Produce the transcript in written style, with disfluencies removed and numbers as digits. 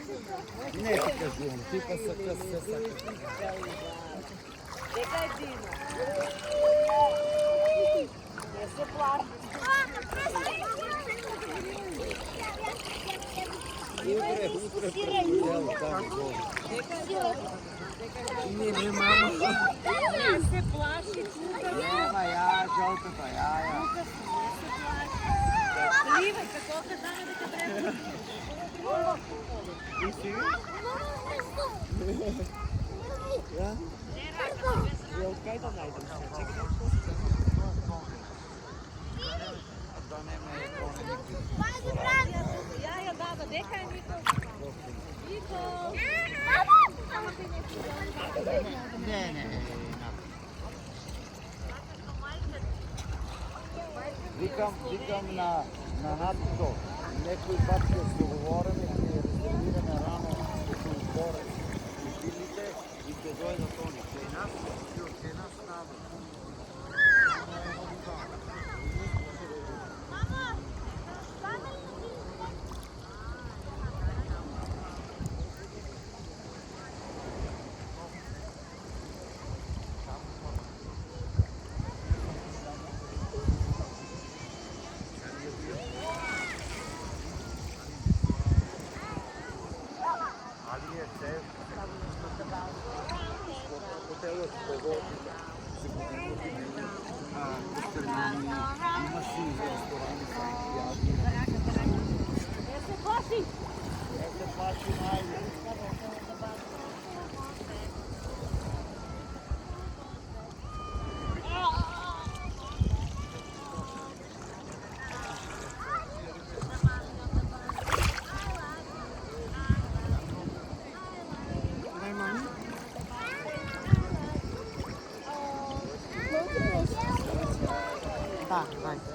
Не ти кажу, ти па сака се сака. Дека е Дина? Не се плаши. Утре прекудел там долу. Не, мама. Не се плаши. Нема я, жалката, я. Сливай, какво се знаме да те трябва? И си? Ja? Ja, kaj da najdem se? Čekaj, da što se da ne me Ja, baba, дека е Нико? Нико! Не. Викам на НАТО. Некои бабки с договорени, ќе резервираме рано като отбора и билите и ќе дојдат они. Кај нас надо. Да, дай.